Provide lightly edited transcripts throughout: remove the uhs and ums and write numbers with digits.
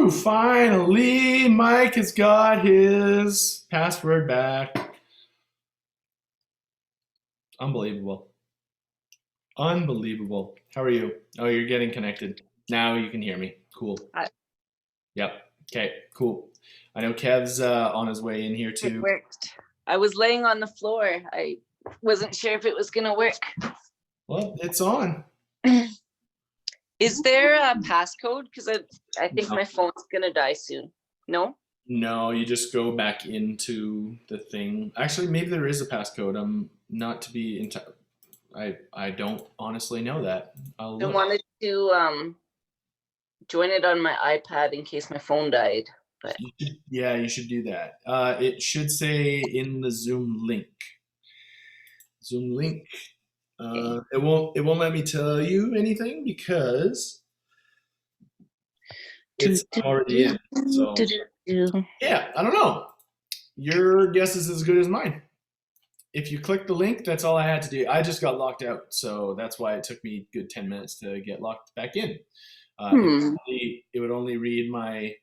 Woo! Finally, Mike has got his password back. Unbelievable. Unbelievable. How are you? Oh, you're getting connected. Now you can hear me. Cool. I- Yep. Okay, cool. I know Kev's on his way in here It too. worked. I was laying on the floor. I wasn't sure if it was going to work. Well, it's on. Is there a passcode? Because I think No. my phone's going to die soon. No? No, you just go back into the thing. Actually, maybe there is a passcode. I'm not to be in I don't honestly know that. I'll I look. wanted to join it on my iPad in case my phone died. But Yeah, you should do that. It should say in the Zoom link. Zoom link. okay. It won't let me tell you anything because it's already in. So yeah, I don't know. Your guess is as good as mine. If you click the link, that's all I had to do. I just got locked out, so that's why it took me a good 10 minutes to get locked back in. It would only read my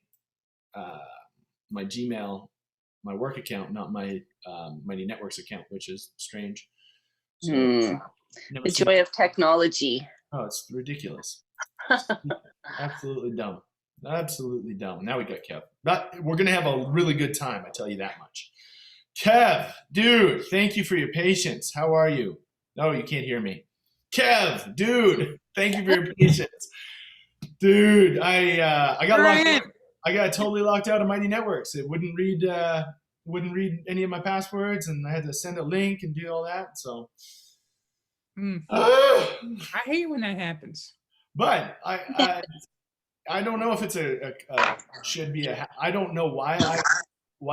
my Gmail, my work account, not my Mighty Networks account, which is strange. So never The seen joy it. of technology. Oh, it's ridiculous. Absolutely dumb. Absolutely dumb. Now we got Kev. But we're gonna have a really good time, I tell you that much. Kev, dude, thank you for your patience. How are you? No, you can't hear me. Kev, dude, thank you for your patience. Dude, I got locked out. I got totally locked out of Mighty Networks. It wouldn't read any of my passwords, and I had to send a link and do all that. So I hate when that happens. but I don't know if it's should be a. I don't know why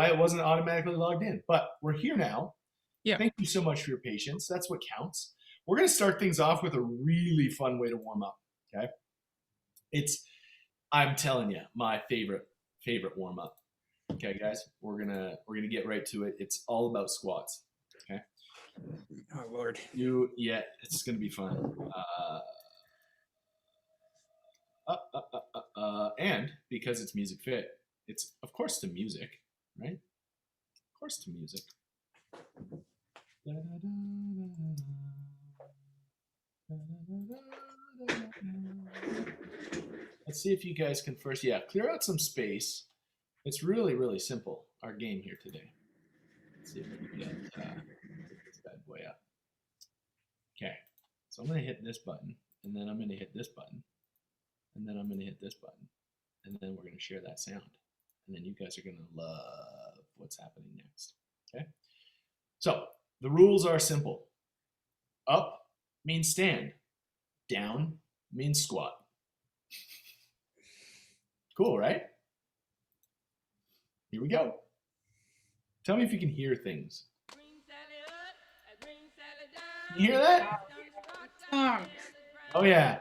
it wasn't automatically logged in, but we're here now. Yeah. Thank you so much for your patience. That's what counts. We're gonna start things off with a really fun way to warm up. Okay. I'm telling you, my favorite warm up. Okay, guys, we're gonna get right to it. It's all about squats. Okay. Oh Lord. It's gonna be fun. And because it's music fit, it's of course to music, right? Of course to music. Let's see if you guys can first, clear out some space. It's really, really simple, our game here today. Let's see if we can get this bad boy up. Okay, so I'm going to hit this button, and then I'm going to hit this button, and then I'm going to hit this button, and then we're going to share that sound. And then you guys are going to love what's happening next. Okay, so the rules are simple. Up means stand. Down means squat. Cool, right? Here we go. Tell me if you can hear things. You hear that? Oh yeah.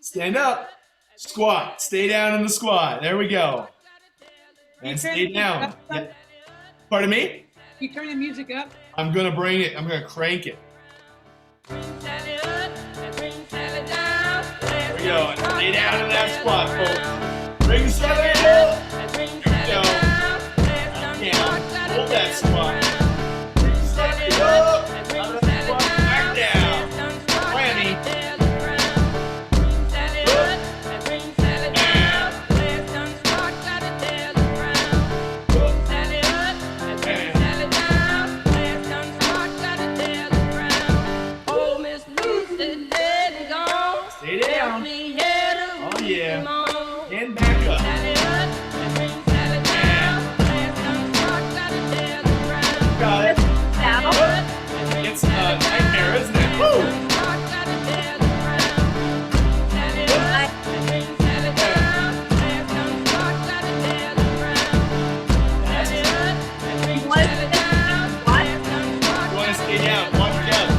Stand up. Squat. Stay down in the squat. There we go. And stay down. Yeah. Pardon me? You turn the music up? I'm going to bring it. I'm going to crank it. There we go. And stay down in that squat, folks. Bring Sally up. There we go. Hold that squat. Bring Sally up. Out of that squat. Back down. Whammy. Stay down. Oh yeah. And back up. Got it. It's a nightmare, isn't it? Woo! You want to stay down. Watch it out.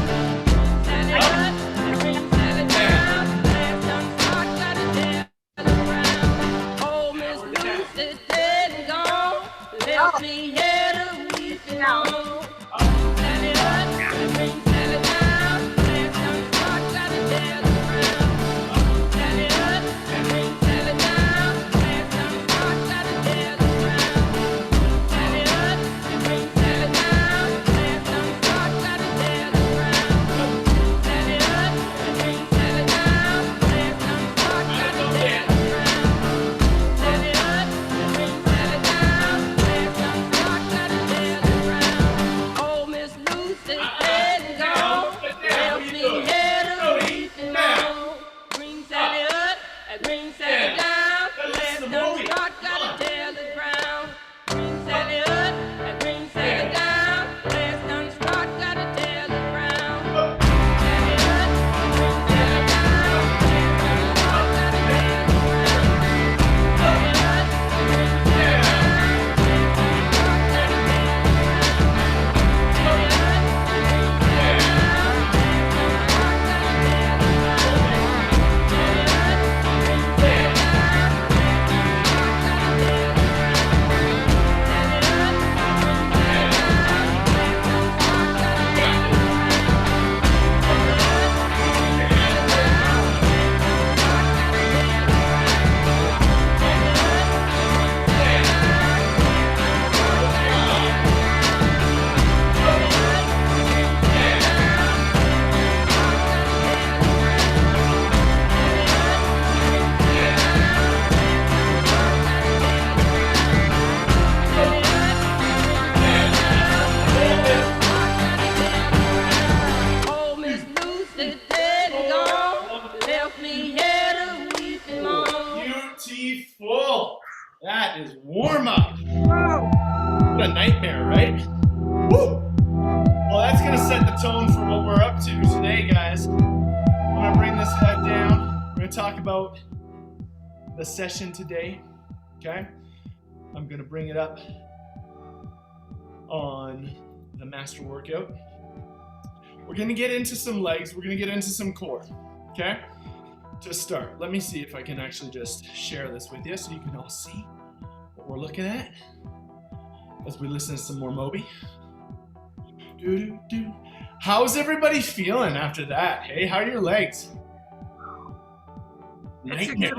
What a nightmare, right? Woo! Well, that's going to set the tone for what we're up to today, guys. I'm going to bring this head down. We're going to talk about the session today, okay? I'm going to bring it up on the master workout. We're going to get into some legs. We're going to get into some core, okay? To start, let me see if I can actually just share this with you so you can all see what we're looking at as we listen to some more Moby. How's everybody feeling after that? Hey, how are your legs? Nightmare.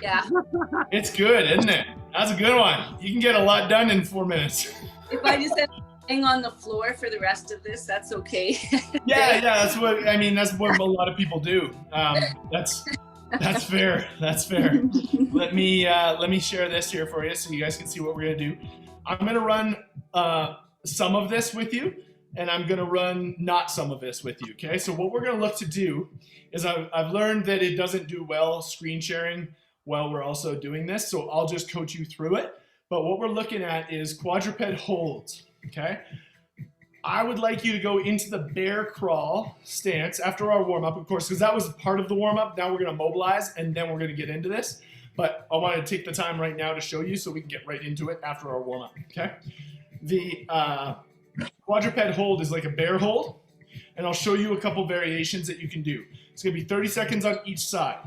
Yeah. It's good, isn't it? That's a good one. You can get a lot done in 4 minutes. If I just hang on the floor for the rest of this, that's okay. Yeah, that's what I mean. That's what a lot of people do. That's fair. That's fair. Let me share this here for you so you guys can see what we're gonna do. I'm gonna run some of this with you, and I'm gonna run not some of this with you. Okay. So what we're gonna look to do is I've learned that it doesn't do well screen sharing while we're also doing this. So I'll just coach you through it. But what we're looking at is quadruped holds. Okay. I would like you to go into the bear crawl stance after our warm-up, of course, because that was part of the warm-up. Now we're going to mobilize, and then we're going to get into this. But I want to take the time right now to show you so we can get right into it after our warm-up, okay? The quadruped hold is like a bear hold, and I'll show you a couple variations that you can do. It's going to be 30 seconds on each side.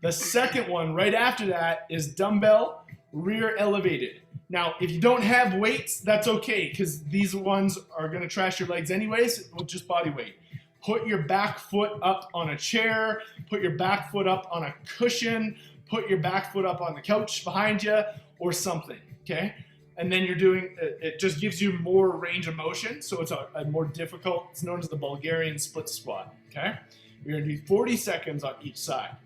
The second one right after that is dumbbell rear elevated. Now, if you don't have weights, that's okay, because these ones are going to trash your legs anyways with just body weight. Put your back foot up on a chair, put your back foot up on a cushion, put your back foot up on the couch behind you or something, okay? And then you're doing, it just gives you more range of motion, so it's a more difficult, it's known as the Bulgarian split squat, okay? You're going to do 40 seconds on each side.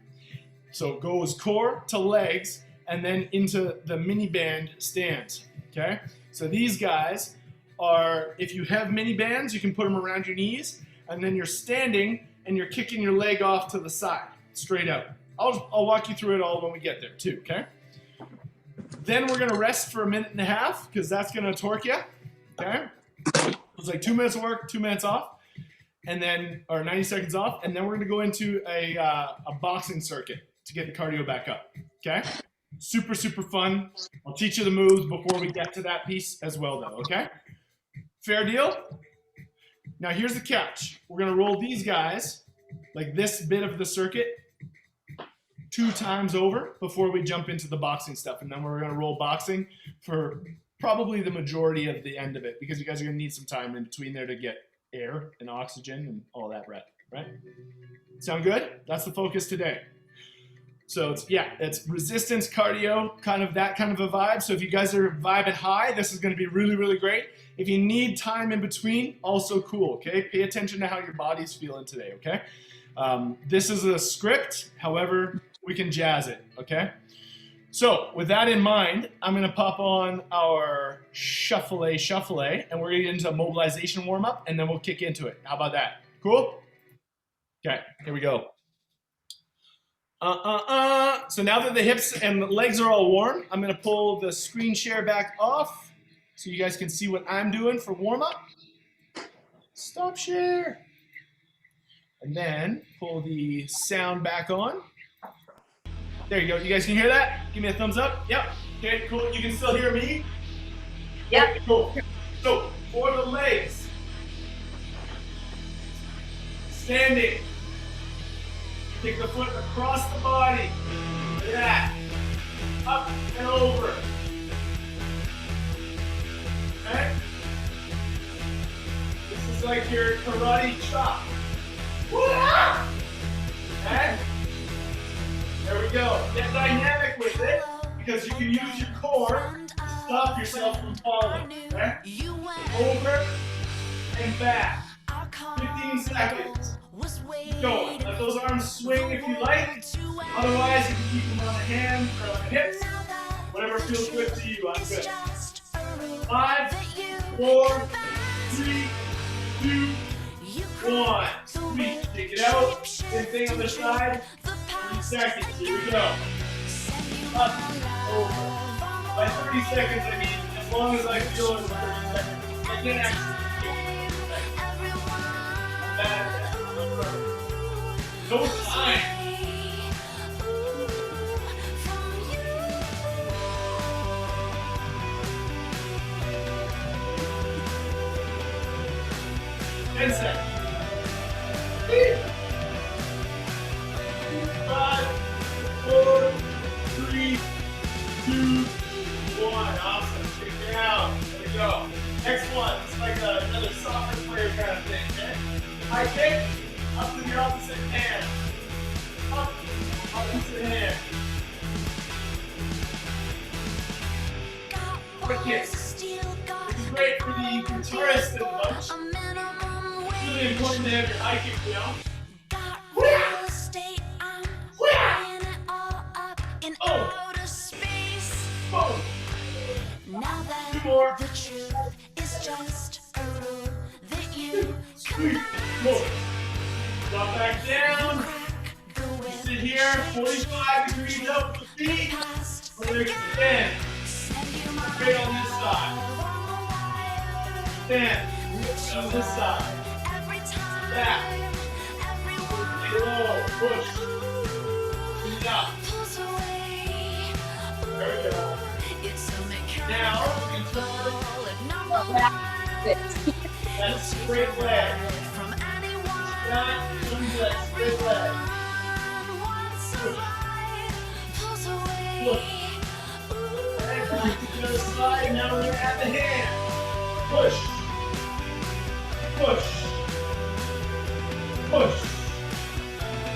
So it goes core to legs, and then into the mini band stance, okay? So these guys are, if you have mini bands, you can put them around your knees, and then you're standing and you're kicking your leg off to the side, straight out. I'll walk you through it all when we get there too, okay? Then we're gonna rest for 1.5 minutes, because that's gonna torque you, okay? It's like 2 minutes of work, 2 minutes off, and then, or 90 seconds off, and then we're gonna go into a boxing circuit to get the cardio back up, okay? Super, super fun. I'll teach you the moves before we get to that piece as well, though, okay? Fair deal? Now, here's the catch. We're going to roll these guys, like this bit of the circuit, 2 times over before we jump into the boxing stuff. And then we're going to roll boxing for probably the majority of the end of it, because you guys are going to need some time in between there to get air and oxygen and all that, right? Sound good? That's the focus today. So it's resistance, cardio, kind of that kind of a vibe. So if you guys are vibing high, this is going to be really, really great. If you need time in between, also cool, okay? Pay attention to how your body's feeling today, okay? This is a script, however, we can jazz it, okay? So with that in mind, I'm going to pop on our shuffle, and we're going to get into a mobilization warm-up, and then we'll kick into it. How about that? Cool? Okay, here we go. So now that the hips and the legs are all warm, I'm going to pull the screen share back off so you guys can see what I'm doing for warm-up. Stop share. And then pull the sound back on. There you go. You guys can hear that? Give me a thumbs up. Yep. Okay, cool. You can still hear me? Yep. Okay, cool. So, for the legs, standing. Take the foot across the body. Look at that. Up and over. Okay? This is like your karate chop. Okay? There we go. Get dynamic with it, because you can use your core to stop yourself from falling. Okay? Over and back. 15 seconds. Keep going. Let those arms swing if you like. Otherwise, you can keep them on the hands or on the hips. Whatever feels good to you. I'm good. 5, 4, 3, 2, 1. Sweet. Take it out. Same thing on the side. 3 seconds. Here we go. Up, over. By 30 seconds, I mean as long as I feel it for 30 seconds. I can't actually I'm bad at that. No time. Ten seconds. 5, 4, 3, 2, 1. Awesome. Take it down. There we go. Next one. It's like another soccer player kind of thing. Okay? High kick. Up to the opposite hand. Up. Opposite hand. Quick kick. This is great for the guitarist in the bunch. It's really important to have your high kick down. Two more. The truth is just a rule that you More. Drop back down. Sit here. 45 degrees up with the feet. Legs extend. Straight on this side. Stand. On this side. Back. Stay low. Push. Feet up. There we go. Now, you can turn that straight leg. Not turn that straight leg. Push. And back to the other side. Now we're at the hand. Push. Push. Push.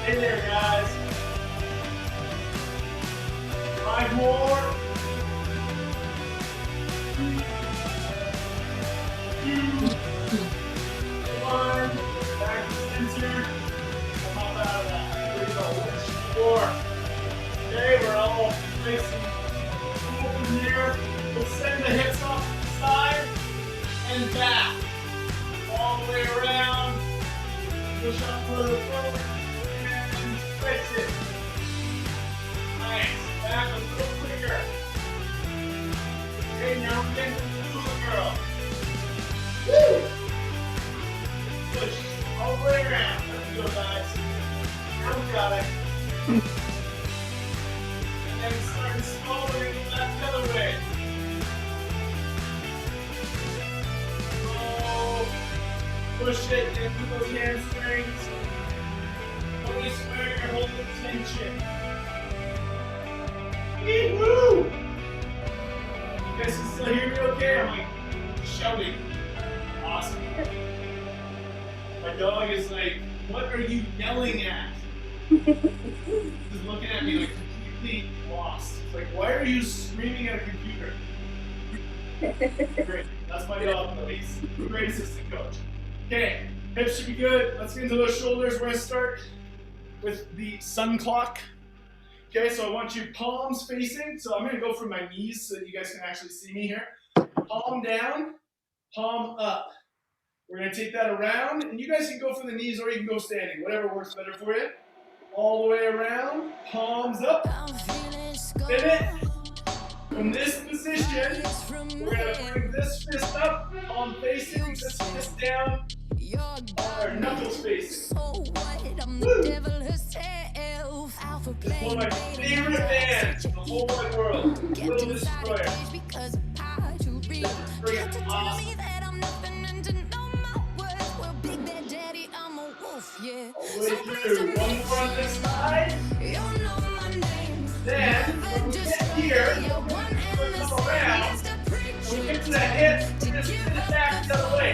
Stay there, guys. 5 more. 3, 2, 1. Back to center. Come up out of that. Here we go. 4. Okay, we're all facing open here. We'll send the hips off to the side and back. All the way around. Push up further forward and stretch it. Nice. Back a little quicker. Okay, now we're getting to the little girl. Woo! Push all the way around. There we go, guys. Now we got it. And then start slowly left the other way. Oh, push it into those hamstrings. Always swear you're holding tension. Woo! You guys can still hear me okay? I'm like shouting. Awesome. My dog is like, what are you yelling at? He's looking at me like completely lost. It's like, why are you screaming at a computer? Great. That's my dog though. He's a great assistant coach. Okay, hips should be good. Let's get into those shoulders. We're gonna start with the sun clock. Okay, so I want you palms facing. So I'm gonna go from my knees so that you guys can actually see me here. Palm down, palm up. We're gonna take that around, and you guys can go from the knees or you can go standing, whatever works better for you. All the way around, palms up. Pivot. From this position, we're gonna bring this fist up, palm facing, this fist down, our knuckles facing. Woo! It's one of my favorite bands in the whole wide world, Little Destroyer. This is freaking awesome. All the way through. One more on this side. Then, when we get here, we're going to come around. When we get to that hip, we're going to spin it back the other way.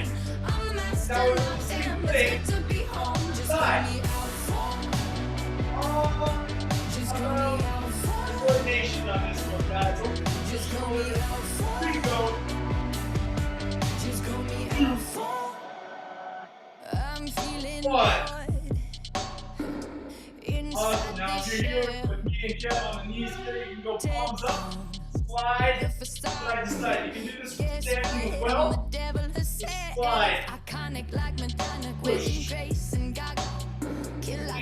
Now we're doing the same thing on the side. Coordination on this one, guys. Here you go. One. Awesome. Now if you're here with me and Jeff on the knees here, you can go palms up, slide, side to side. You can do this from standing as well. Just slide. Push. You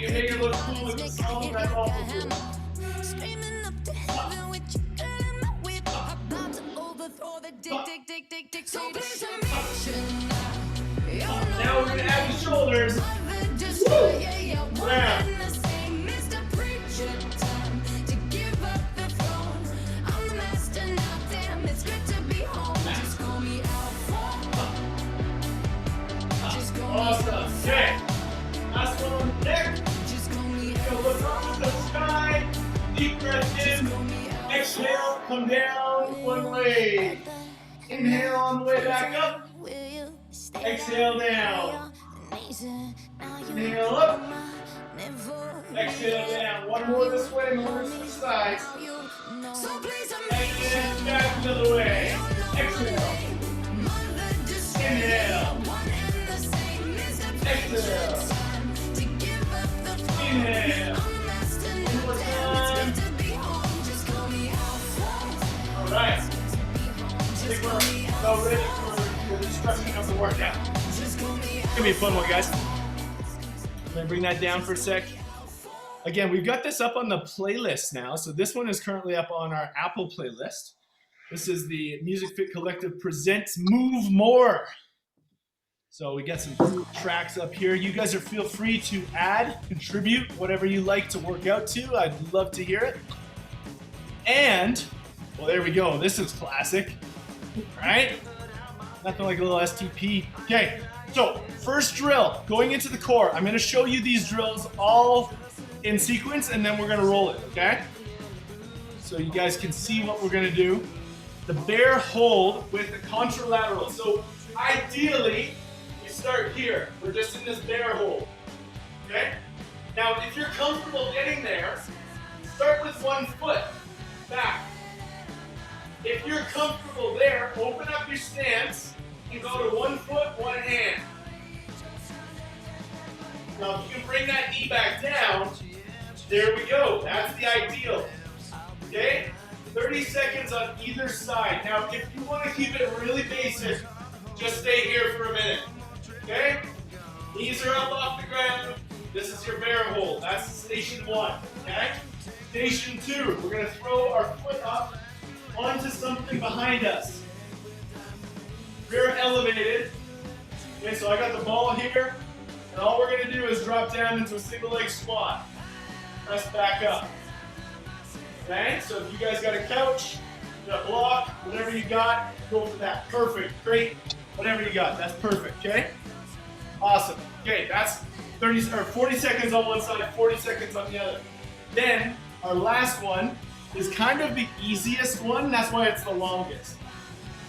can make it look cool with the song, that's also cool. Up. Now we're gonna add the shoulders. Woo! Round. Awesome. Okay. Last one on deck. Go look up to the sky. Deep breath in. Exhale. Come down one leg. Inhale on the way back up. Exhale down. Inhale up. Exhale down. One more this way and one switch sides. And then back the other way. Exhale. Inhale. Exhale. Inhale. One more time. All right. I think we're about ready for the instruction of the workout. It's gonna be a fun one, guys. I'm gonna bring that down for a sec. Again, we've got this up on the playlist now. So this one is currently up on our Apple playlist. This is the Music Fit Collective presents Move More. So we got some cool tracks up here. You guys feel free to add, contribute, whatever you like to work out to. I'd love to hear it. And, well, there we go. This is classic, right? Nothing like a little STP. Okay, so first drill, going into the core. I'm gonna show you these drills all in sequence and then we're gonna roll it, okay? So you guys can see what we're gonna do. The bear hold with the contralateral. So ideally, you start here. We're just in this bear hold, okay? Now, if you're comfortable getting there, start with one foot, back. If you're comfortable there, open up your stance and go to 1 foot, 1 hand. Now, if you can bring that knee back down, there we go. That's the ideal. Okay? 30 seconds on either side. Now, if you want to keep it really basic, just stay here for a minute. Okay? Knees are up off the ground. This is your bear hold. That's station 1. Okay? Station 2, we're going to throw our foot up onto something behind us. Rear elevated. Okay, so I got the ball here, and all we're going to do is drop down into a single leg squat. Press back up. Okay, so if you guys got a couch, you got a block, whatever you got, go for that. Perfect, great, whatever you got, that's perfect, okay? Awesome. Okay, that's 40 seconds on one side, 40 seconds on the other. Then, our last one is kind of the easiest one, that's why it's the longest.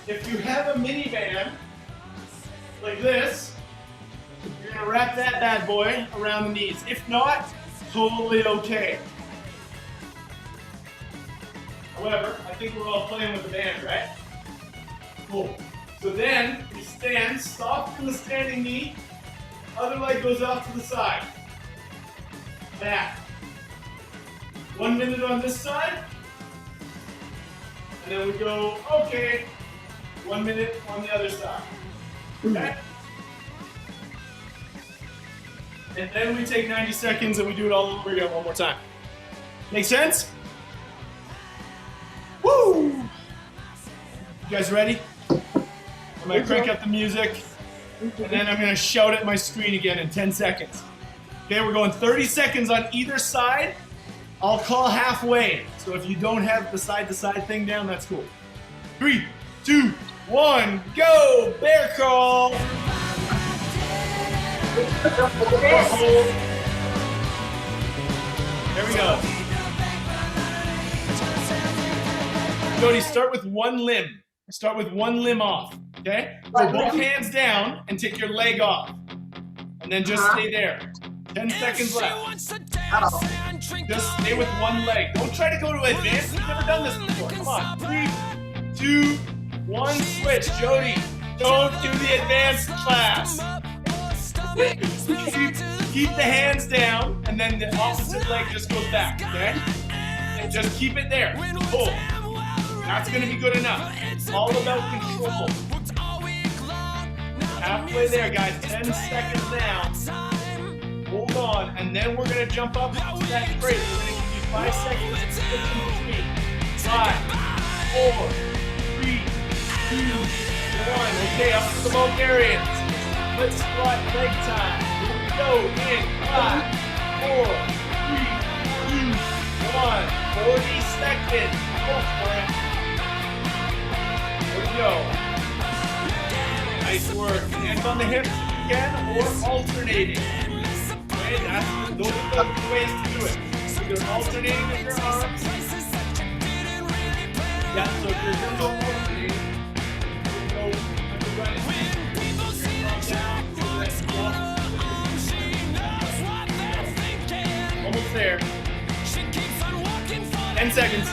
If you have a minivan, like this, you're gonna wrap that bad boy around the knees. If not, totally okay. However, I think we're all playing with the band, right? Cool. So then, you stand, stop in the standing knee, other leg goes off to the side. Back. 1 minute on this side. And then we go, okay, 1 minute on the other side. Okay? And then we take 90 seconds and we do it all over again one more time. Make sense? Woo! You guys ready? I'm gonna crank up the music and then I'm gonna shout at my screen again in 10 seconds. Okay, we're going 30 seconds on either side. I'll call halfway. So if you don't have the side-to-side thing down, that's cool. 3, 2, 1, go! Bear crawl! There we go. Jody, start with one limb. Start with one limb off, okay? So both hands down and take your leg off. And then just stay there. 10 seconds left. Just stay with one leg. Don't try to go to advanced. You've never done this before. Come on. 3, 2, 1, switch. Jody, don't do the advanced class. Keep the hands down, and then the opposite leg just goes back, okay? And just keep it there. Pull. That's going to be good enough. It's all about control. Halfway there, guys. 10 seconds now. Hold on, and then we're going to jump up to that break. We're going to give you 5 seconds to switch in between. 5, 4, 3, 2, one. Okay, up to the Bulgarians. Let's squat leg time. Here we go. In 5, 4, 3, 2, 1. 40 seconds. Go for it. Here we go. Nice work. Hands on the hips again or alternating. Okay, those are the ways to do it. Either alternating with your arms. Yeah, so if you're going to go alternating, you can go right down. Almost there. 10 seconds.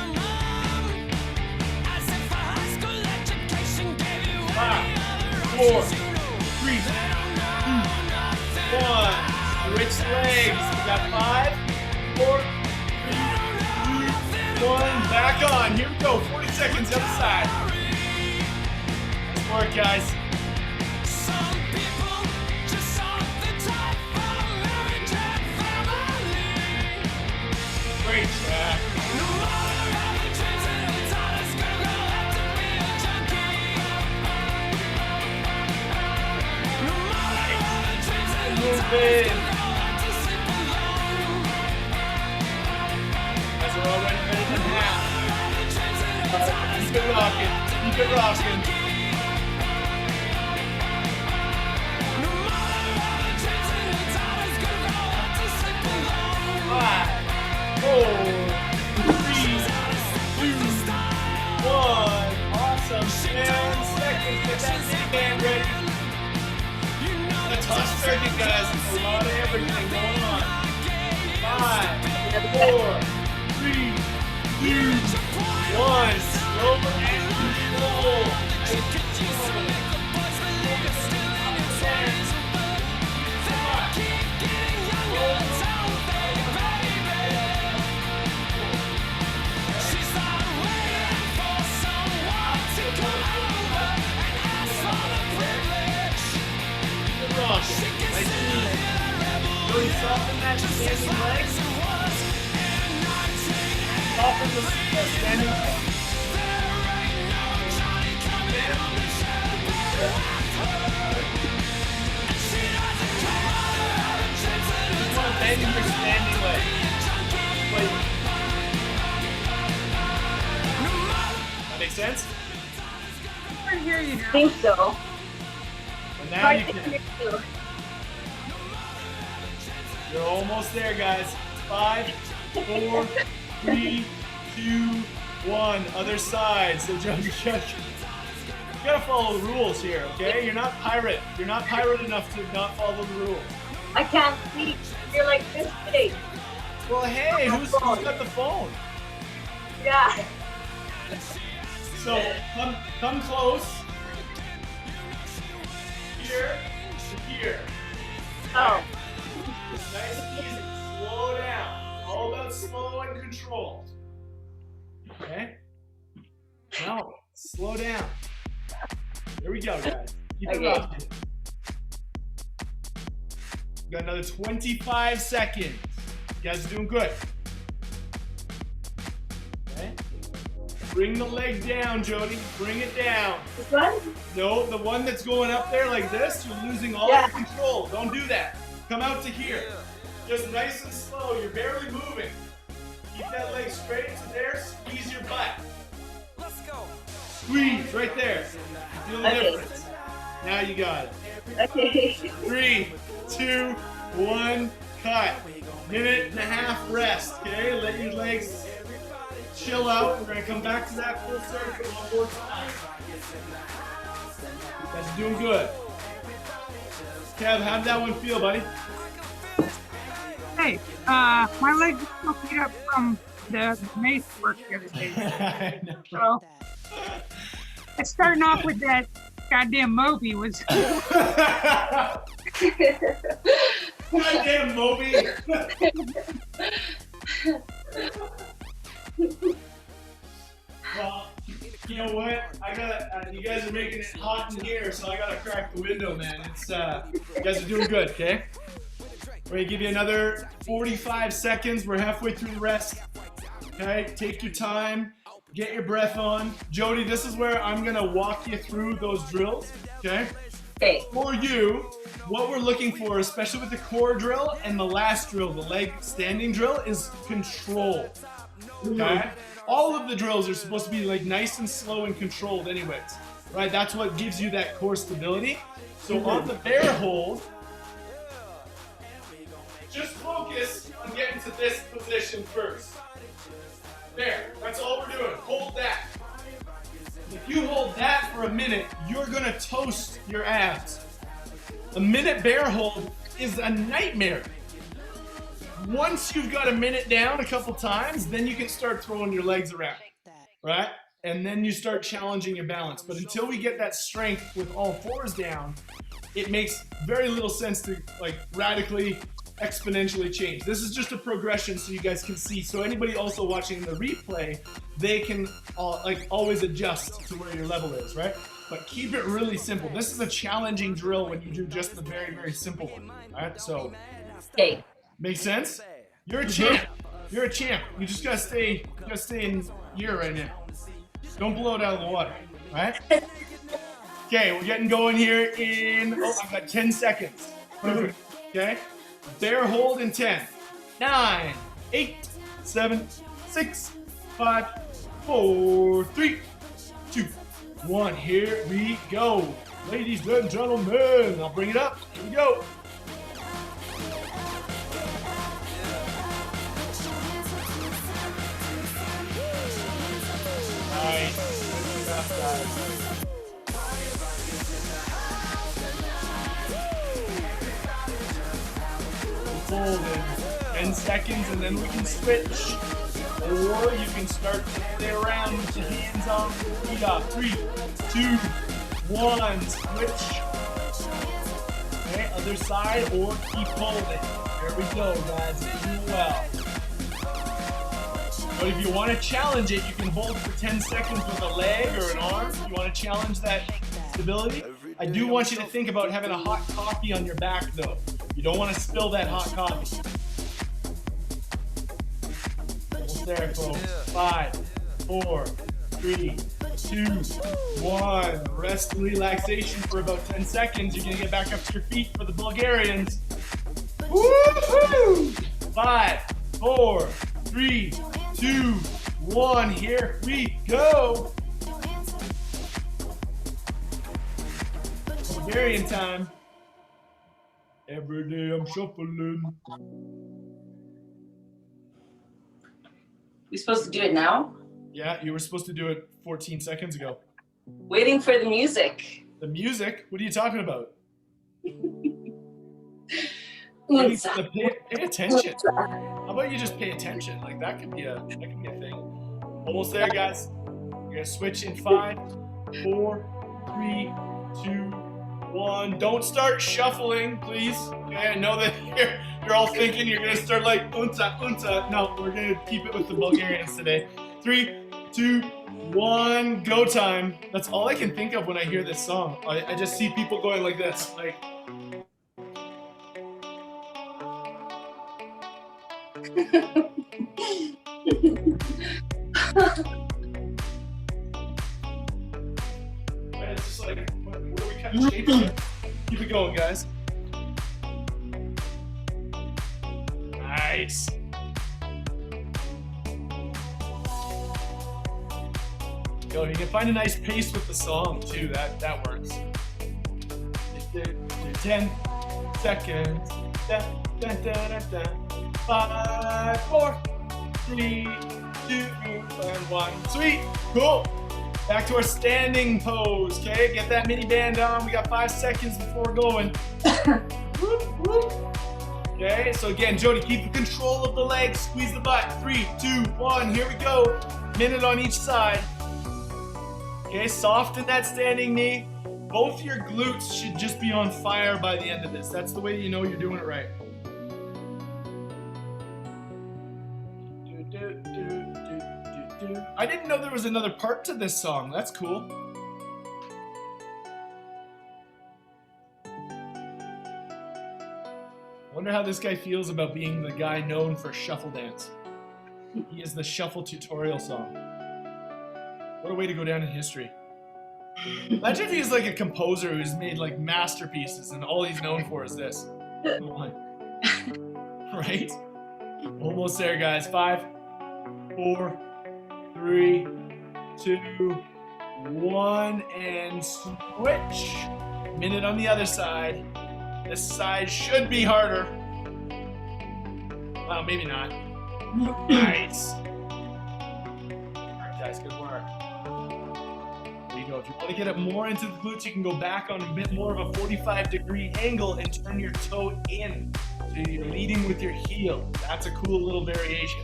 5, 4, 3, 2, 1. Switch legs. We got 5, 4, 3, 2, 1. Back on. Here we go. 40 seconds other side. Nice work, guys. Great track. Move in. Guys are already better than half. Keep it rocking. Keep it rocking. 5, 4, 3, 2, 1. Awesome. 10 seconds. Get that knee band ready. A tough circuit, guys. A lot of everything going on. 5, 4, 3, 2, 1. Slow and control. Really soften that standing leg. Soften the standing leg. You want to bend your standing leg. That makes sense? I hear you I now. think so. And now you can. You're almost there, guys. 5, 4, 3, 2, 1. Other side. So you gotta follow the rules here, okay? You're not pirate. You're not pirate enough to not follow the rules. I can't see. You're like this big. Well, hey, who's got the phone? Yeah. So come close. Here to here. Oh. It's nice and easy. Slow down. All about slow and controlled. Okay? Now, slow down. Here we go, guys. Keep it rocking. We got another 25 seconds. You guys are doing good. Okay? Bring the leg down, Jody. Bring it down. This one? No, the one that's going up there like this, you're losing all your control. Don't do that. Come out to here. Just nice and slow. You're barely moving. Keep that leg straight to there. Squeeze your butt. Let's go. Squeeze right there. Feel the difference. Now you got it. Okay. 3, 2, 1, cut. Minute and a half rest. Okay, let your legs chill out. We're gonna come back to that full circle one more time. You guys are doing good. Kev, how'd that one feel, buddy? Hey, my legs are still beat up from the mace work the other day. I know. So, starting off with that goddamn Moby was. Goddamn Moby. Well, you know what? I gotta. You guys are making it hot in here, so I gotta crack the window, man. It's you guys are doing good, okay? We're gonna give you another 45 seconds. We're halfway through the rest. Okay, take your time. Get your breath on. Jody, this is where I'm gonna walk you through those drills, okay? Okay. For you, what we're looking for, especially with the core drill and the last drill, the leg standing drill, is control, okay? All of the drills are supposed to be like nice and slow and controlled anyways, right? That's what gives you that core stability. So on the bear hold, just focus on getting to this position first. There, that's all we're doing. Hold that. If you hold that for a minute, you're gonna toast your abs. A minute bear hold is a nightmare. Once you've got a minute down a couple times, then you can start throwing your legs around, right? And then you start challenging your balance. But until we get that strength with all fours down, it makes very little sense to like radically, exponentially change. This is just a progression so you guys can see. So anybody also watching the replay, they can always adjust to where your level is, right? But keep it really simple. This is a challenging drill when you do just the very, very simple one, right? So, Okay. make sense? You're a champ. You're a champ. You just gotta stay in gear right now. Don't blow it out of the water, right? Okay, we're getting going here in, I've got 10 seconds. Perfect, okay? Bear hold in 10, 9, 8, 7, 6, 5, 4, 3, 2, 1. Here we go. Ladies and gentlemen, I'll bring it up. Here we go. Nice. Good stuff, guys. Hold in 10 seconds and then we can switch. Or you can start to play around with your hands on the feet off. 3, 2, 1, switch. Okay, other side or keep holding. There we go, guys. Do well. But if you want to challenge it, you can hold for 10 seconds with a leg or an arm. If you want to challenge that stability. I do want you to think about having a hot coffee on your back though. You don't want to spill that hot coffee. Almost there, folks. 5, 4, 3, 2, 1. Rest and relaxation for about 10 seconds. You're going to get back up to your feet for the Bulgarians. Woohoo! 5, 4, 3, 2, 1. Here we go. Bulgarian time. Every day I'm shuffling. We supposed to do it now? Yeah, you were supposed to do it 14 seconds ago. Waiting for the music. The music? What are you talking about? Unsa. Pay attention. How about you just pay attention? Like that could be a thing. Almost there, guys. We're gonna switch in 5, 4, 3, 2, 1. Don't start shuffling, please. Okay, I know that you're all thinking you're gonna start like unta unta. No, we're gonna keep it with the Bulgarians today. 3, 2, 1, go time. That's all I can think of when I hear this song. I just see people going like this, like. It's just like, what are we kind of shaping? Keep it going, guys. Nice. Yo, you can find a nice pace with the song too. That works. 10 seconds. Da, da, da, da, da. 5, 4, 3, 2, and 1. Sweet. Cool. Back to our standing pose, okay? Get that mini band on. We got 5 seconds before we're going. Whoop, whoop. Okay, so again, Jody, keep the control of the legs. Squeeze the butt. 3, 2, 1. Here we go. Minute on each side. Okay, soften that standing knee. Both your glutes should just be on fire by the end of this. That's the way you know you're doing it right. I didn't know there was another part to this song. That's cool. Wonder how this guy feels about being the guy known for shuffle dance. He is the shuffle tutorial song. What a way to go down in history. Imagine if he was like a composer who's made like masterpieces and all he's known for is this. Come on. Right? Almost there, guys. 5, 4, 3, 2, 1, and switch. Minute on the other side. This side should be harder. Well, maybe not. Nice. Alright, guys, good work. There you go. If you want to get it more into the glutes, you can go back on a bit more of a 45-degree angle and turn your toe in. So you're leading with your heel. That's a cool little variation.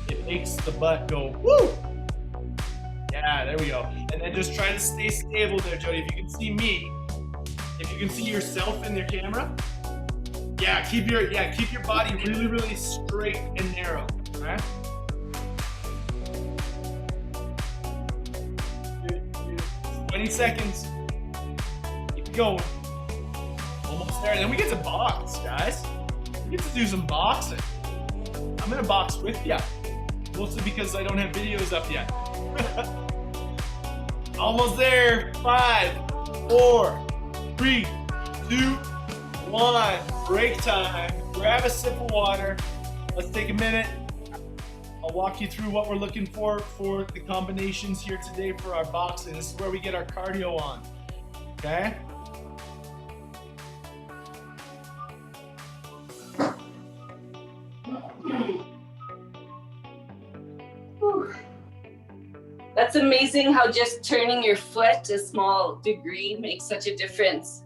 It makes the butt go, woo! Yeah, there we go. And then just try to stay stable there, Jody. If you can see me, if you can see yourself in your camera, yeah, keep your body really, really straight and narrow. All right? 20 seconds. Keep it going. Almost there. And then we get to box, guys. We get to do some boxing. I'm gonna box with you. Mostly because I don't have videos up yet. Almost there. 5, 4, 3, 2, 1. Break time. Grab a sip of water. Let's take a minute. I'll walk you through what we're looking for the combinations here today for our boxing. This is where we get our cardio on. Okay? That's amazing how just turning your foot a small degree makes such a difference.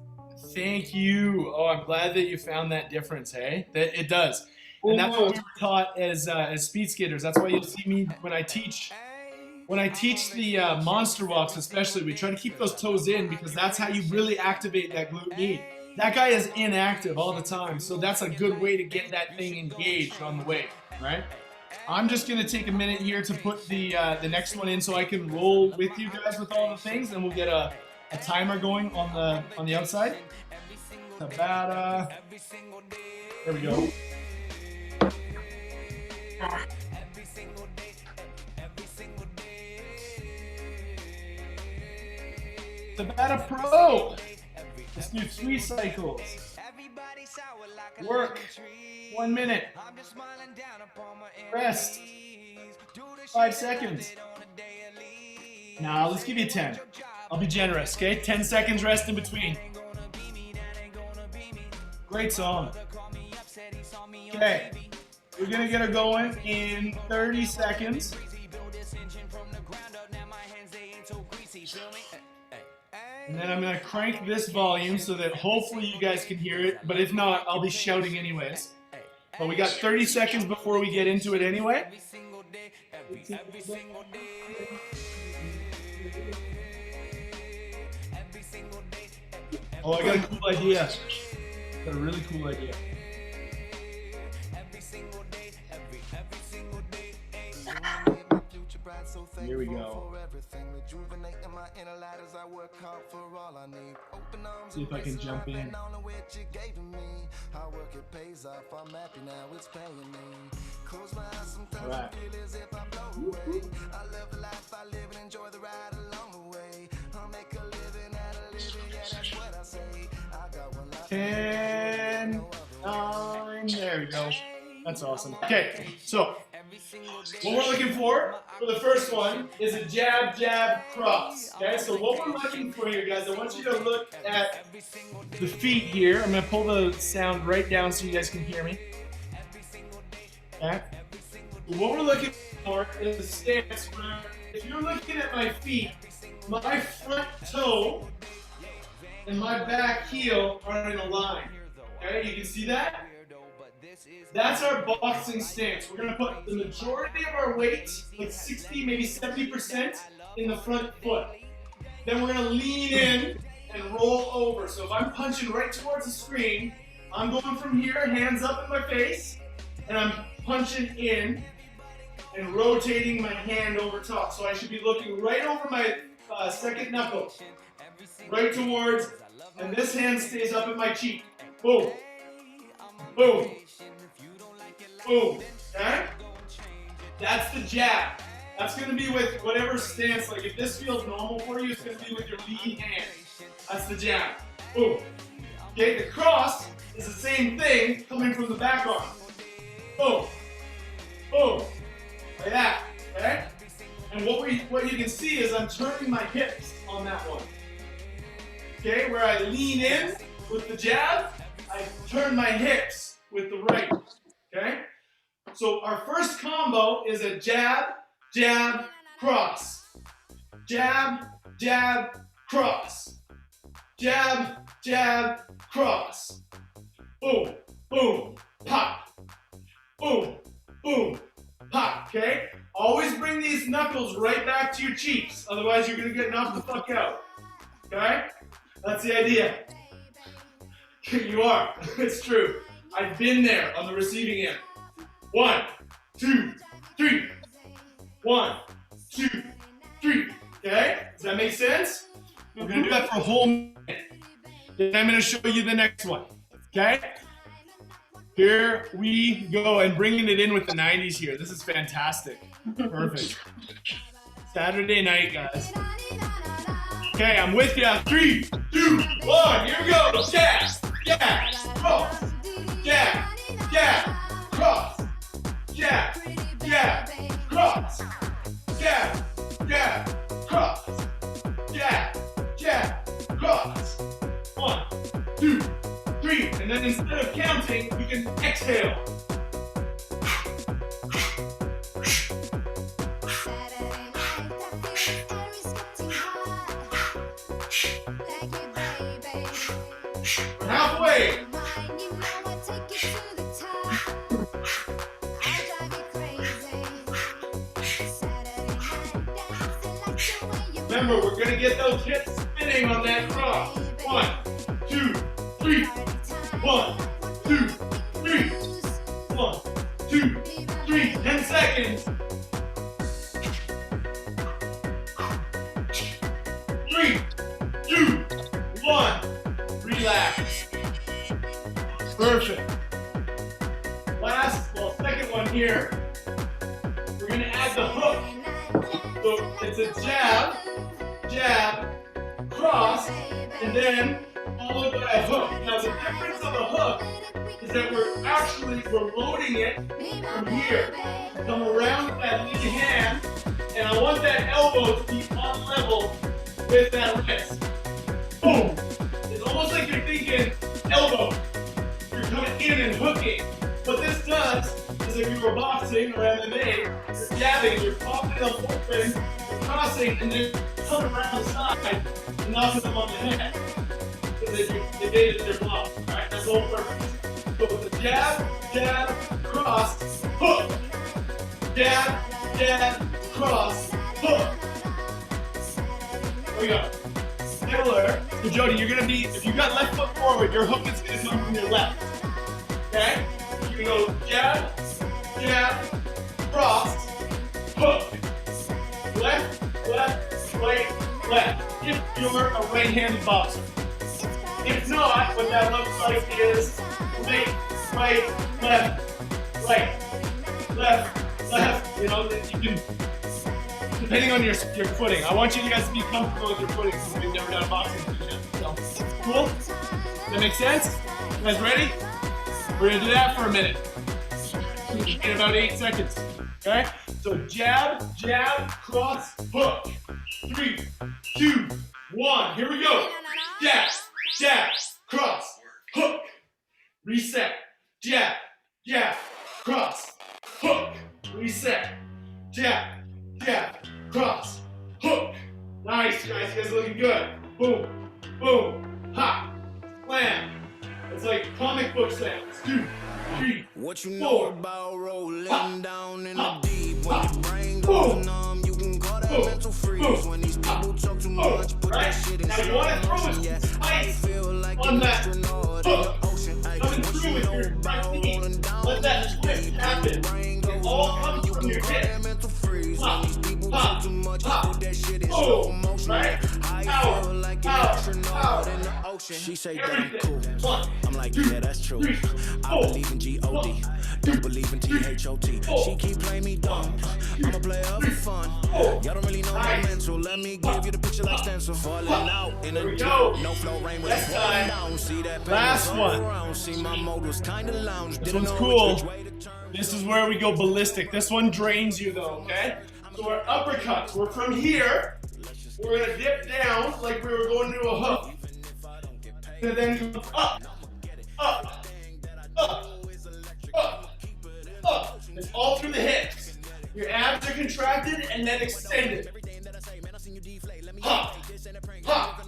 Thank you. Oh, I'm glad that you found that difference, hey? That it does. And that's what we were taught as speed skaters. That's why you'll see me when I teach the monster walks especially, we try to keep those toes in because that's how you really activate that glute med. That guy is inactive all the time, so that's a good way to get that thing engaged on the way, right? I'm just gonna take a minute here to put the next one in so I can roll with you guys with all the things, and we'll get a timer going on the outside. Tabata. There we go. Tabata Pro. Let's do 3 cycles. Work. 1 minute. Rest. 5 seconds. Now let's give you 10. I'll be generous, okay? 10 seconds rest in between. Great song. Okay, we're gonna get her going in 30 seconds. And then I'm gonna crank this volume so that hopefully you guys can hear it, but if not, I'll be shouting anyways. But we got 30 seconds before we get into it anyway. Oh, I got a cool idea. Got a really cool idea. Here we go. See if I can jump in. All right. 10, 9, there we go. That's awesome. Okay, so what we're looking for the first one is a jab, jab, cross. Okay, so what we're looking for here, guys, I want you to look at the feet here. I'm going to pull the sound right down so you guys can hear me. Okay. What we're looking for is a stance where if you're looking at my feet, my front toe and my back heel are in a line. Okay, you can see that? That's our boxing stance. We're going to put the majority of our weight, like 60, maybe 70%, in the front foot. Then we're going to lean in and roll over. So if I'm punching right towards the screen, I'm going from here, hands up in my face, and I'm punching in and rotating my hand over top. So I should be looking right over my second knuckle, right towards, and this hand stays up at my cheek. Boom. Boom. Boom. Okay? That's the jab. That's going to be with whatever stance. Like if this feels normal for you, it's going to be with your lead hand. That's the jab. Boom. Okay, the cross is the same thing coming from the back arm. Boom. Boom. Like that. Okay? And what you can see is I'm turning my hips on that one. Okay, where I lean in with the jab, I turn my hips with the right. Okay? So our first combo is a jab, jab, cross. Jab, jab, cross. Jab, jab, cross. Boom, boom, pop. Boom, boom, pop. Okay? Always bring these knuckles right back to your cheeks. Otherwise, you're going to get knocked the fuck out. Okay? That's the idea. You are. It's true. I've been there on the receiving end. 1, 2, 3. 1, 2, 3. Okay? Does that make sense? We're going to do that for a whole minute. Then I'm going to show you the next one. Okay? Here we go, and bringing it in with the 90s here. This is fantastic. Perfect. Saturday night, guys. Okay, I'm with you. 3, 2, 1. Here we go. Jab, jab, cross. Jab, jab, cross. Jab, jab, cross. Jab, jab, cross. Jab, jab, cross. 1, 2, 3. And then instead of counting, you can exhale. Halfway. Remember, we're going to get those hips spinning on that cross. 1, 2, 3. 1, 2, 3. 1, 2, 3. 10 seconds. 3, 2, 1. Relax. Perfect. Second one here. We're going to add the hook. So it's a jab, jab, cross, and then followed by a hook. Now the difference of a hook is that we're loading it from here. Come around that lead hand, and I want that elbow to be on level with that wrist. Boom. It's almost like you're thinking elbow. You're coming in and hooking. What this does is if you were boxing or MMA, you're jabbing, you're popping them open, you're crossing, and then coming around the side and knocking them on the head. So they made it their block. Alright, that's the whole purpose. So with the jab, jab, cross, hook. Jab, jab, cross, hook. There we go. Similar. So Jody, you're gonna be, if you got left foot forward, your hook is gonna come from your left. Okay? You can go jab, jab, cross, hook. Left, left, right, left. If you're a right-handed boxer. If not, what that looks like is right, left, left. You know, that you can, depending on your footing. I want you guys to be comfortable with your footing because we've never done a boxing yet. So, cool? Does that make sense? You guys ready? We're gonna do that for a minute. In about 8 seconds. Okay? So jab, jab, cross, hook. 3, 2, 1. Here we go. Jab, jab, cross, hook. Reset. Jab, jab, cross, hook. Reset. Jab, jab, cross, hook. Nice, guys. You guys are looking good. Boom, boom, hop, slam. It's like comic book sounds. 2, 3, what you 4. know about rolling down in the deep? When your brain Boom. goes numb, you can call that Boom. mental freeze. Boom. When these people talk too much, put that Right. shit in Now you slow want to throw motion. it Yeah, I tight feel like on an that astronaut in hook. the ocean. Ay, Coming what through you with know your right about knee. rolling down Let that in the twist deep? When happen. your brain It goes all numb, comes you from can your call hip. that mental freeze. When Pop, these people pop, talk too much, pop. put that shit in Boom. slow motion. Right? I Power, feel like an power, astronaut power. in the ocean. ocean. She say that I'm Everything. cool. 1, I'm like, 2, yeah, that's true. 3, I 4. believe in G-O-D. Don't believe in T-H-O-T. She keep playing me dumb. I'm a player for fun. Y'all don't really know my mental. Let me give you the picture like stencil. Falling out in a deep. No flow rain when it's pouring down. See that Last one. around. See my mode was kind of lounge. This Didn't one's know cool. which way to turn. This is where we go ballistic. This one drains you though, okay? So our uppercuts, we're from here. We're gonna dip down like we were going to a hook. And then go up, up, up, up, up. It's all through the hips. Your abs are contracted and then extended. Pop, pop,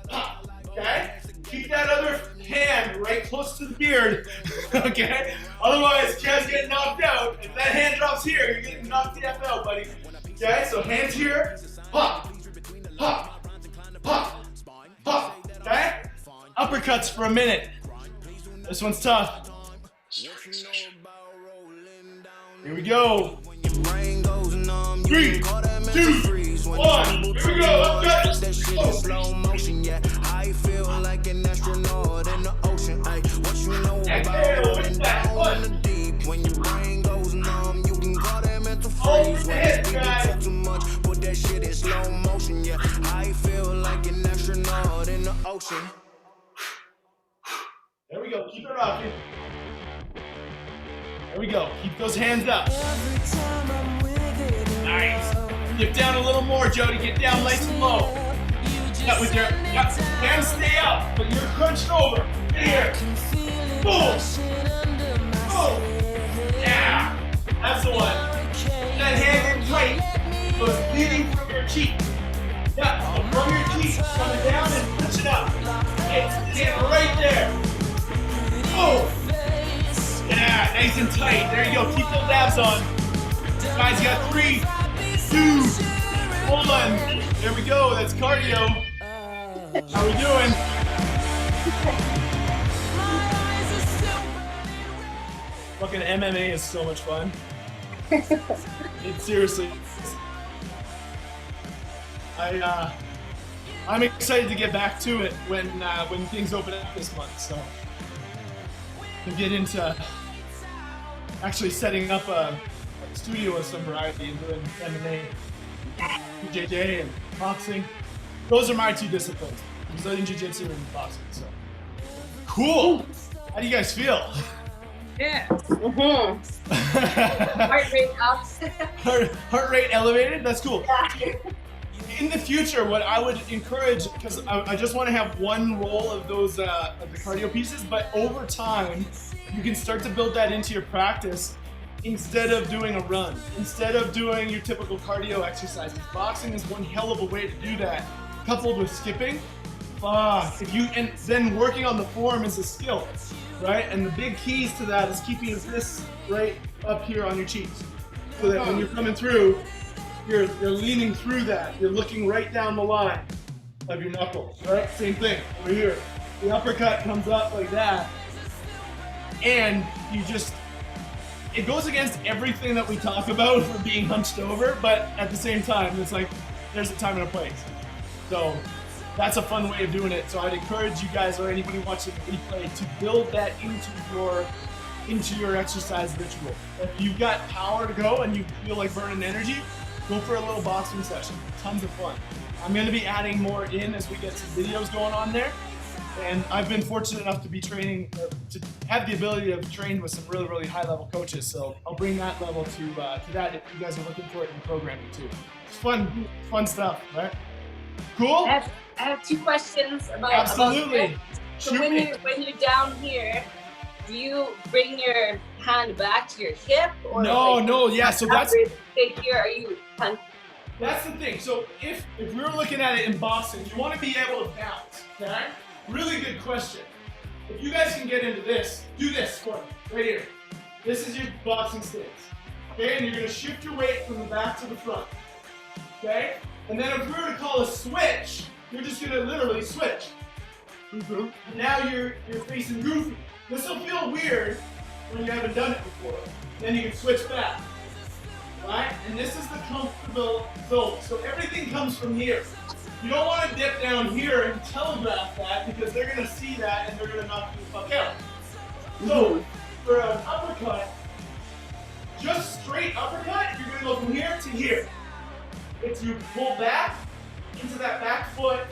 pop, okay? Keep that other hand right close to the beard, okay? Otherwise, Kev's getting knocked out. If that hand drops here, you're getting knocked the F out, buddy. Okay, so hands here, pop, pop, pop, pop, okay? Uppercuts for a minute. This one's tough. Here we go. 3, 2, 1. Here we go. Let's That shit in slow motion, yeah. I feel like an astronaut in the ocean. Ay, what you know about rolling down in the deep? When your brain goes numb, you can call that mental freeze. When people talk too much, put that shit in slow motion, yeah. I feel like an astronaut in the ocean. There we go. Keep it rocking. There we go. Keep those hands up. Nice. Dip down a little more, Jody. Get down nice and low. Yeah, with your hands stay up, but you're crunched over. Get here. Boom. Boom. Yeah. That's the one. That hand in tight. So it's bleeding from your cheek. Yeah. So from your cheek, coming down and push it up. Get right there. Boom. Yeah, nice and tight. There you go. Keep those abs on. Guys, you got 3, 2, 1. There we go. That's cardio. How we doing? Fucking MMA is so much fun. It seriously. I'm excited to get back to it when things open up this month. So to get into actually setting up a studio with some variety and doing MMA, BJJ, and boxing. Those are my 2 disciplines: Brazilian Jiu-Jitsu and boxing. So cool. How do you guys feel? Yeah. Heart rate up. Heart rate elevated. That's cool. In the future, what I would encourage, because I just want to have one roll of those of the cardio pieces, but over time, you can start to build that into your practice instead of doing a run, instead of doing your typical cardio exercises. Boxing is one hell of a way to do that, coupled with skipping. And then working on the form is a skill, right? And the big keys to that is keeping this right up here on your cheeks, so that when you're coming through, you're leaning through that. You're looking right down the line of your knuckles, right? Same thing over here. The uppercut comes up like that, and it goes against everything that we talk about for being hunched over, but at the same time, it's like there's a time and a place. So that's a fun way of doing it. So I'd encourage you guys or anybody watching the replay to build that into your exercise ritual. If you've got power to go and you feel like burning energy, go for a little boxing session. Tons of fun. I'm going to be adding more in as we get some videos going on there. And I've been fortunate enough to be training, to have the ability to train with some really, really high level coaches. So I'll bring that level to that if you guys are looking for it in programming too. It's fun stuff, right? Cool? I have 2 questions about Absolutely. About so Shoot when me. you're down here, do you bring your hand back to your hip? Or No, yeah. So that's here. Are you That's the thing. So if we were looking at it in boxing, you want to be able to bounce, okay? Really good question. If you guys can get into this, do this for me, right here. This is your boxing stance, okay? And you're going to shift your weight from the back to the front, okay? And then if we were to call a switch, you're just going to literally switch. And now you're facing goofy. This will feel weird when you haven't done it before. Then you can switch back. Right? And this is the comfortable zone. So everything comes from here. You don't want to dip down here and telegraph that because they're going to see that and they're going to knock you the fuck out. So, for an uppercut, just straight uppercut, you're going to go from here to here. It's you pull back into that back foot,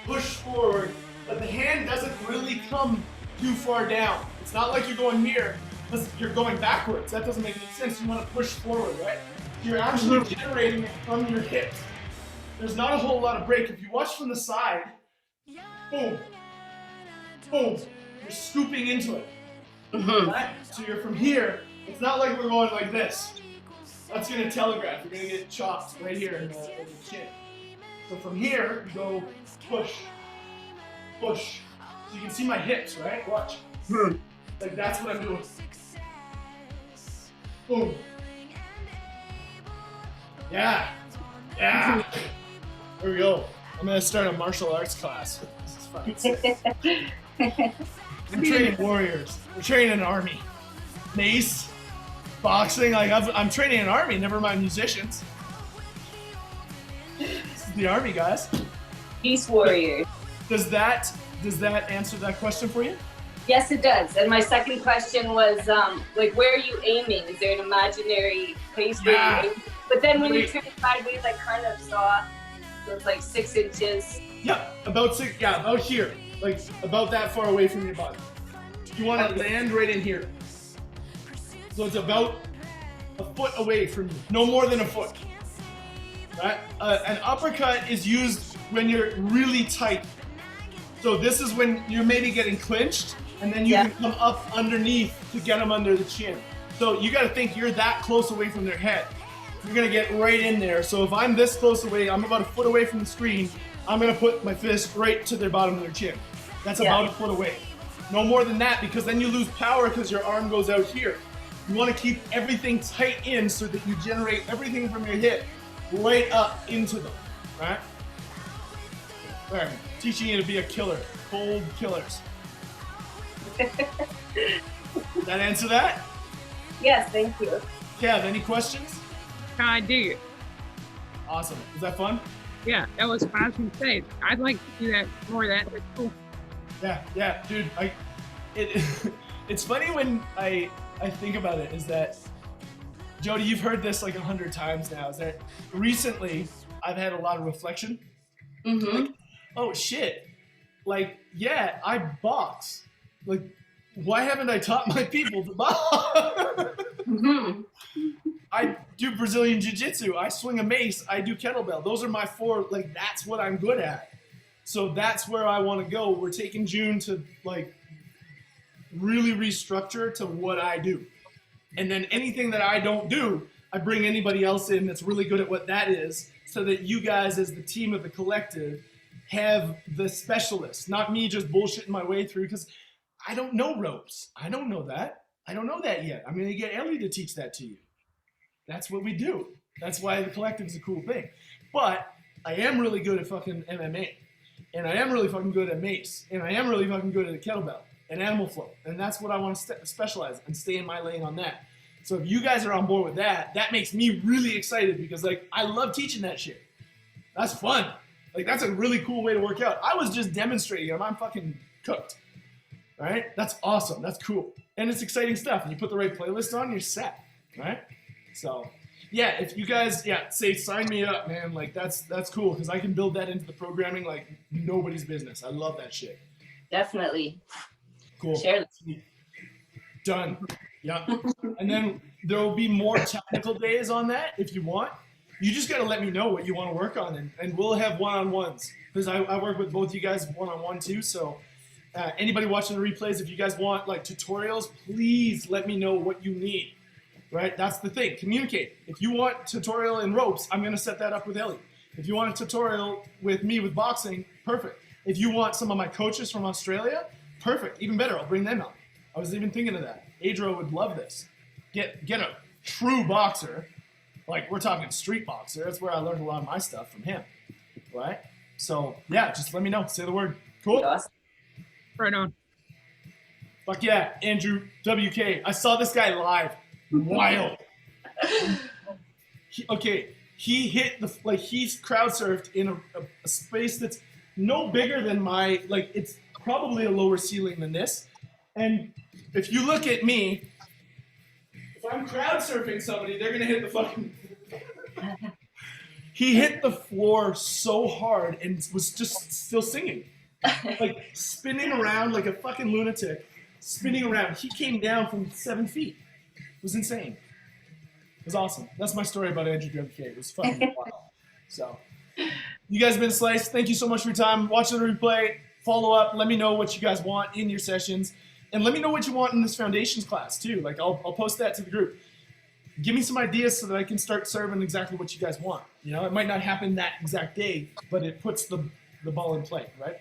push forward, but the hand doesn't really come too far down. It's not like you're going here, because you're going backwards. That doesn't make any sense. You want to push forward, right? You're actually generating it from your hips. There's not a whole lot of break. If you watch from the side, boom, boom, you're scooping into it. Right? So you're from here. It's not like we're going like this. That's going to telegraph. You're going to get chopped right here in the chin. So from here, you go push, push. So you can see my hips, right? Watch. Like that's what I'm doing. Boom. Yeah. Yeah. There we go. I'm going to start a martial arts class. This is fun. I'm training warriors. We're training an army. Mace, boxing. Like I'm training an army. Never mind musicians. This is the army, guys. Peace warrior. Does that answer that question for you? Yes, it does. And my second question was, like, where are you aiming? Is there an imaginary place where Yeah. you aim? But then when you turn sideways, I kind of saw, so it's like 6 inches. Yeah, about 6. Yeah, about here. Like about that far away from your body. You want to land right in here. So it's about a foot away from you. No more than a foot. Right? An uppercut is used when you're really tight. So this is when you're maybe getting clinched, and then you can come up underneath to get them under the chin. So you got to think you're that close away from their head. You're going to get right in there. So if I'm this close away, I'm about a foot away from the screen, I'm going to put my fist right to their bottom of their chin. That's about a foot away. No more than that, because then you lose power because your arm goes out here. You want to keep everything tight in so that you generate everything from your hip right up into them, right? There, teaching you to be a killer. Cold killers. That answer that? Yes, thank you. Kev, any questions? I dig it. Awesome. Was that fun? Yeah, that was what I was going to say. I'd like to do that more of that. That's cool. Yeah, dude. It's funny when I think about it. Is that Jody? You've heard this like 100 times now. Is that recently I've had a lot of reflection. Like, oh shit! Like, yeah, I box. Like, why haven't I taught my people to box? I do Brazilian Jiu-Jitsu. I swing a mace. I do kettlebell. Those are my 4. Like, that's what I'm good at. So that's where I want to go. We're taking June to like really restructure to what I do. And then anything that I don't do, I bring anybody else in that's really good at what that is, so that you guys as the team of the collective have the specialists, not me just bullshitting my way through, because I don't know ropes. I don't know that. I don't know that yet. I'm going to get Ellie to teach that to you. That's what we do. That's why the collective is a cool thing. But I am really good at fucking MMA. And I am really fucking good at mace. And I am really fucking good at kettlebell and animal flow. And that's what I want to specialize and stay in my lane on that. So if you guys are on board with that, that makes me really excited, because like I love teaching that shit. That's fun. Like that's a really cool way to work out. I was just demonstrating them. I'm fucking cooked. Right? That's awesome. That's cool. And it's exciting stuff. And you put the right playlist on, you're set. Right? So yeah, if you guys, say sign me up, man. Like that's cool, because I can build that into the programming like nobody's business. I love that shit. Definitely. Cool. Share Done. Yeah. And then there will be more technical days on that if you want. You just got to let me know what you want to work on, and we'll have one-on-ones, because I work with both you guys one-on-one too. So anybody watching the replays, if you guys want like tutorials, please let me know what you need. Right? That's the thing. Communicate. If you want tutorial in ropes, I'm going to set that up with Ellie. If you want a tutorial with me with boxing, perfect. If you want some of my coaches from Australia, perfect. Even better. I'll bring them out. I was even thinking of that. Adro would love this. Get a true boxer. Like, we're talking street boxer. That's where I learned a lot of my stuff from him. Right? So, yeah, just let me know. Say the word. Cool? Awesome. Right on. Fuck yeah. Andrew WK. I saw this guy live. Wild. Okay, he hit he's crowd surfed in a space that's no bigger than my, like, it's probably a lower ceiling than this. And if you look at me, if I'm crowd surfing somebody, they're gonna hit the fucking. He hit the floor so hard and was just still singing, like spinning around like a fucking lunatic, spinning around. He came down from 7 feet. It was insane. It was awesome. That's my story about Andrew WK. It was fucking wild. So, you guys have been sliced. Thank you so much for your time. Watch the replay. Follow up. Let me know what you guys want in your sessions, and let me know what you want in this foundations class too. Like I'll post that to the group. Give me some ideas so that I can start serving exactly what you guys want. You know, it might not happen that exact day, but it puts the ball in play, right?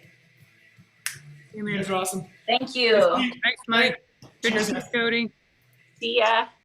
You guys are awesome. Thank you. Thanks, Mike. Good to see you, Cody. See ya.